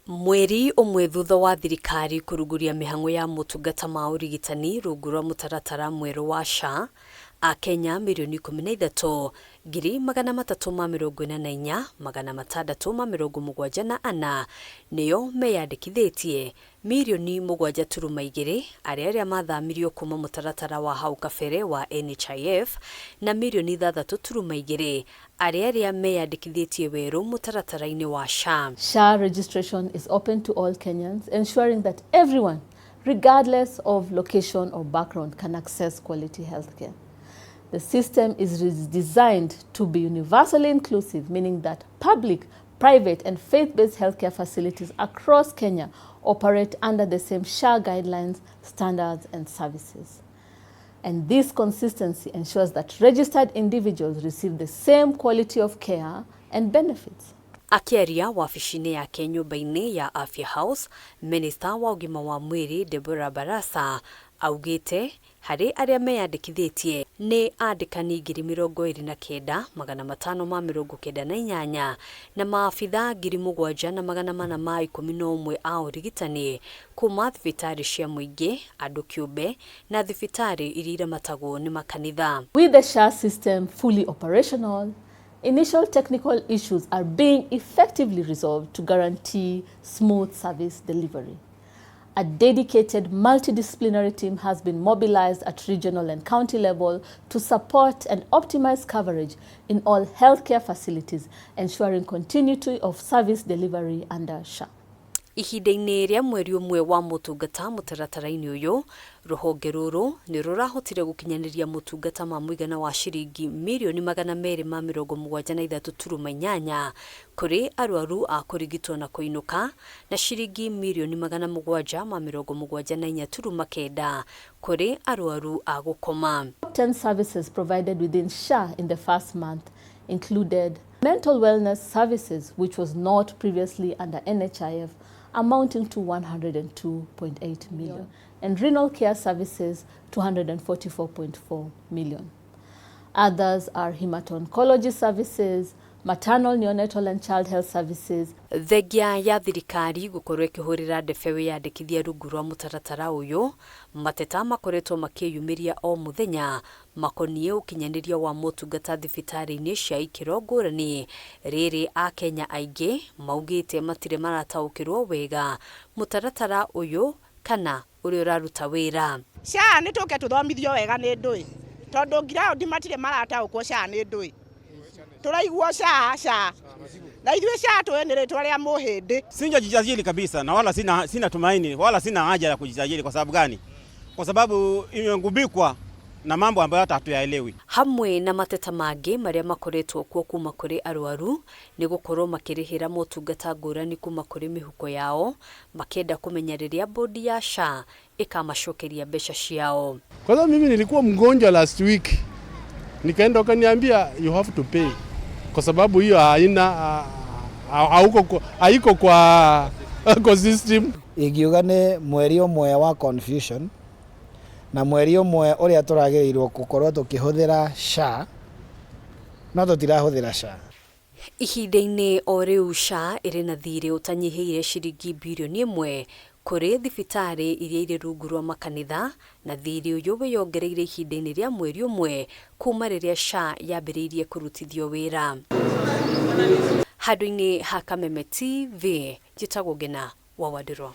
Mweri umwe thutha wa thirikari kuruguria mihango ya motungata ma urigitani rungu rwa mutaratara mweru wa SHA, Akenya mirioni 13 ngiri 344 674 niyo meyandikithitie, mirioni 7.2 aria mathamirio kuma mutaratara wa hau kabere wa NHIF na mirioni 3.2 aria meyandikithitie weru mutaratara-ini wa SHA. SHA registration is open to all Kenyans, ensuring that everyone, regardless of location or background, can access quality healthcare. The system is designed to be universally inclusive, meaning that public, private and faith-based healthcare facilities across Kenya operate under the same SHA guidelines, standards and services. And this consistency ensures that registered individuals receive the same quality of care and benefits. Akiaria wabici-ini yake nyumba-ini ya Afya House, Minister wa ugima wa mwiri Deborah Barasa augite hari aria meyandikithitie ni andikani 29,598 na maabitha 7,411 a urigitani kuma thibitari cia muingi, andu kiumbe na thibitari iria iramatagwo ni makanitha. With the SHA system fully operational, initial technical issues are being effectively resolved to guarantee smooth service delivery. A dedicated multidisciplinary team has been mobilized at regional and county level to support and optimize coverage in all healthcare facilities, ensuring continuity of service delivery under SHA. Ihinda-ini ria mweri umwe wa motungata mutaratara-ini uyu, ruhonge ruru ni rurahotire gukinyaniria motungata ma muigana wa shiringi mirioni 273.8 kuri arwaru a kurigitwo na kuinuka na shiringi mirioni 774.9 kuri arwaru a gukoma. 10 services provided within SHA in the first month included mental wellness services, which was not previously under NHIF, amounting to 102.8 million, and renal care services 244.4 million. Others are hemato-oncology services, maternal, neonatal and child health services. Thegia ya thirikari gukorwo ikihurira ndebe wiyandikithia rungu rwa mutaratara uyu, mateta makoretwo makiyumiria o muthenya makonie ukinyaniria wa motungata thibitari-ini cia ikiro ngurani. Riri Akenya aingi maugite matire marataukirwo wega mutaratara uyu kana uri uraruta wira. SHA ni tuke tuthomithio wega ni ndui tondu ground matire marataukwo SHA ni ndui. Turaigua SHA na ithuĩ SHA tuene ritwa ria muhindi. Sijajisajili kabisa na wala sina tumaini wala sina haja ya kujisajili. Kwa sababu gani? Kwa sababu imegubikwa na mambo ambayo hata hatuyaelewi. Hamwe na mateta mangi maria makoretwo kuo kuma kuri arwaru ni gukorwo makirihira motungata ngurani kuma kuri mihuko yao, makenda kumenya riria bodi ya SHA ikamacokeria mbeca ciao. Kwa sababu mimi nilikuwa mgonjwa last week, nikaenda wakaniambia you have to pay, kwa sababu hiyo haiko kwa system. Igiuga ni mweri umwe wa confusion na mweri umwe uria turagirirwo gukorwo tukihuthira SHA no tutirahuthira SHA. Ihinda-ini o riu SHA iri na thiri utanyihiire shiringi birioni 1 kuri thibitari iria iri rungu rwa makanitha, na thiri uyu wiyongereire ihinda-ini ria mweri umwe kuma riria SHA yambiriirie kurutithio wira. Handũ-ini ha Kameme TV, njitagwo Ngina wa Wadirwa.